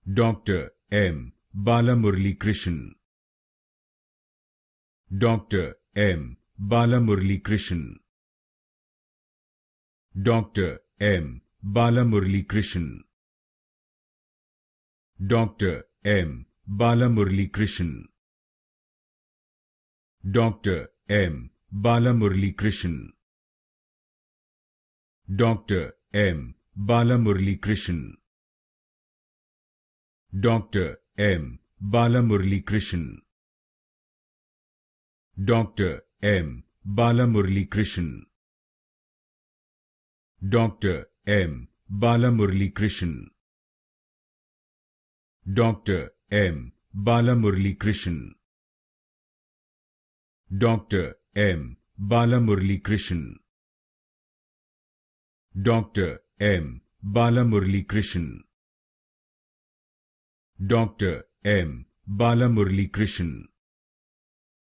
Dr. M. Balamuralikrishna, Dr. M. Balamuralikrishna, Dr. M. Balamuralikrishna, Dr. M. Balamuralikrishna, Dr. M. Balamuralikrishna, Dr. M. Balamuralikrishna, Dr. M. Balamuralikrishna, Dr. M. Balamuralikrishna, Dr. M. Balamuralikrishna, Dr. M. Balamuralikrishna, Dr. M. Balamuralikrishna, Dr. M. Balamuralikrishna, Dr. M. Balamuralikrishna,